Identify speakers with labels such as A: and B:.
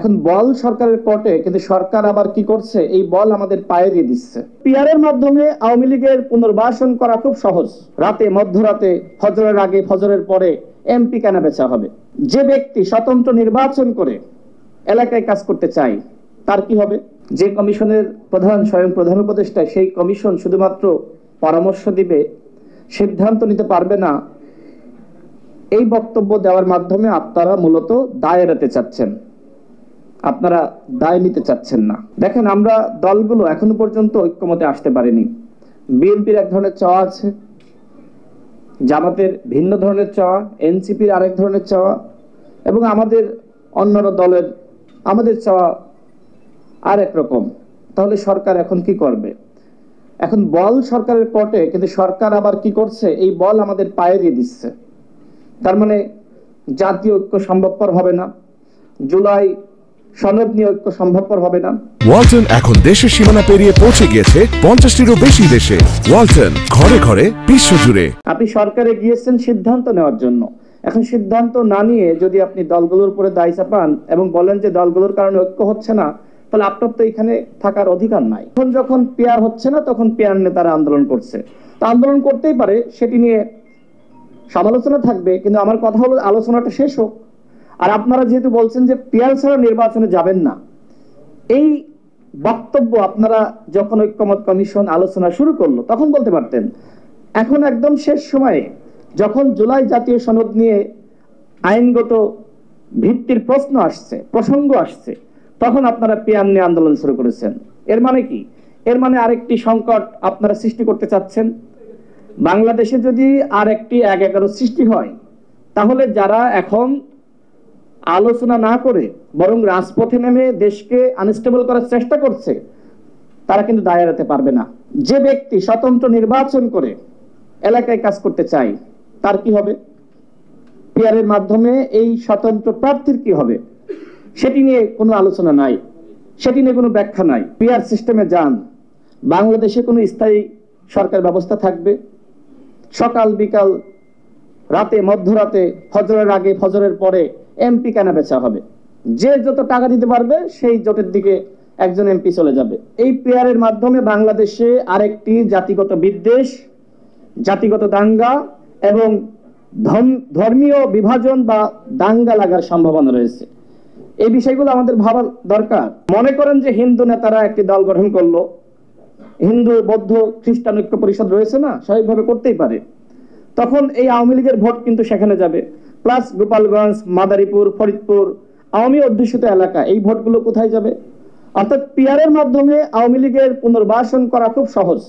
A: এখন বল সরকারের কোর্টে, কিন্তু সরকার আবার কি করছে, এই বল আমাদের পায়ে দিয়ে দিচ্ছে। পিআরের মাধ্যমে আওয়ামী লীগের পুনর্বাসন করা খুব সহজ। রাতে, মধ্যরাতে, ফজরের আগে, ফজরের পরে এমপি কেনা বেচা হবে। যে ব্যক্তি স্বতন্ত্র নির্বাচন করে এলাকায় কাজ করতে চায় তার কি হবে? যে কমিশনের প্রধান স্বয়ং প্রধান উপদেষ্টা, সেই কমিশন শুধুমাত্র পরামর্শ দিবে, সিদ্ধান্ত নিতে পারবে না। এই বক্তব্য দেওয়ার মাধ্যমে আপনারা মূলত দায় এড়াতে চাচ্ছেন, আপনারা দায় নিতে চাচ্ছেন না। দেখেন, আমরা দলগুলো এখনো পর্যন্ত ঐক্যমতে আসতে পারিনি। বিএনপির এক ধরনের চাওয়া আছে, জামাতের ভিন্ন ধরনের চাওয়া, এনসিপির আরেক ধরনের চাওয়া, এবং আমাদের অন্যান্য দলের আমাদের চাওয়া আরেক রকম। তাহলে সরকার এখন কি করবে? এখন বল সরকারের কোর্টে, কিন্তু সরকার আবার কি করছে, এই বল আমাদের পায়ে দিয়ে দিচ্ছে। তার মানে জাতীয় ঐক্য সম্ভবপর হবে না, জুলাই সনদ নিয়ে ঐক্য সম্ভবপর হবে না।
B: ওয়ালটন এখন দেশের সীমানা পেরিয়ে পৌঁছে গিয়েছে 50টিরও বেশি দেশে। ওয়ালটন, ঘরে ঘরে, বিশ্বজুড়ে।
A: আপনি সরকারে গিয়েছেন সিদ্ধান্ত নেওয়ার জন্য, এখন সিদ্ধান্ত না নিয়ে যদি আপনি দলগুলোর উপরে দায় চাপান এবং বলেন যে দলগুলোর কারণে ঐক্য হচ্ছে না, তাহলে আপনার তো এখানে থাকার অধিকার নাই। এখন যখন পিআর হচ্ছে না, তখন পিআর নেতারা আন্দোলন করছে। তা আন্দোলন করতেই পারে, সেটি নিয়ে সমালোচনা থাকবে, কিন্তু আমার কথা হলো আলোচনাটা শেষ হোক। আর আপনারা যেহেতু বলছেন যে পিআর ছাড়া নির্বাচনে যাবেন না, এই বক্তব্য আপনারা যখন ঐক্যমত কমিশন আলোচনা শুরু করলো তখন বলতে পারতেন। এখন একদম শেষ সময়ে, যখন জুলাই জাতীয় সনদ নিয়ে আইনগত ভিত্তির প্রশ্ন আসছে, প্রসঙ্গ আসছে, তখন আপনারা পিআর নিয়ে আন্দোলন শুরু করেছেন। এর মানে কি? এর মানে আরেকটি সংকট আপনারা সৃষ্টি করতে চাচ্ছেন। বাংলাদেশে যদি আর একটি ১-১১ সৃষ্টি হয়, তাহলে যারা এখন আলোচনা না করে বরং রাজপথে নেমে দেশকে আনস্টেবল করার চেষ্টা করছে, তারা কিন্তু দায় এড়াতে পারবে না। যে ব্যক্তি স্বতন্ত্র নির্বাচন করে এলাকায় কাজ করতে চায় তার কি হবে? পিআরের মাধ্যমে এই স্বতন্ত্র প্রার্থীর কি হবে? সেটি নিয়ে কোনো আলোচনা নাই, সেটি নিয়ে কোনো ব্যাখ্যা নাই। পিআর সিস্টেমে যান, বাংলাদেশে কোনো স্থায়ী সরকার ব্যবস্থা থাকবে। সকাল বিকাল, রাতে, মধ্যরাতে, ফজরের আগে, ফজরের পরে এমপি কেনা বেচা হবে। যে যত টাকা দিতে পারবে সেই জোটের দিকে একজন এমপি চলে যাবে। এই পিআরের মাধ্যমে বাংলাদেশে আরেকটি জাতিগত বিদ্বেষ, জাতিগত দাঙ্গা এবং ধর্মীয় বিভাজন বা দাঙ্গা লাগার সম্ভাবনা রয়েছে। এই বিষয়গুলো আমাদের ভাবার দরকার। মনে করেন যে হিন্দু নেতারা একটি দল গঠন করলো, হিন্দু, বৌদ্ধ, খ্রিস্টান ঐক্য পরিষদ রয়েছে না, স্বাভাবিকভাবে করতেই পারে। তখন এই আওয়ামী লীগের ভোট কিন্তু সেখানে যাবে, প্লাস গোপালগঞ্জ, মাদারীপুর, ফরিদপুর আওয়ামী অধ্যুষিত এলাকা, এই ভোটগুলো কোথায় যাবে? অর্থাৎ পিআরের মাধ্যমে আওয়ামী লীগের পুনর্বাসন করা খুব সহজ।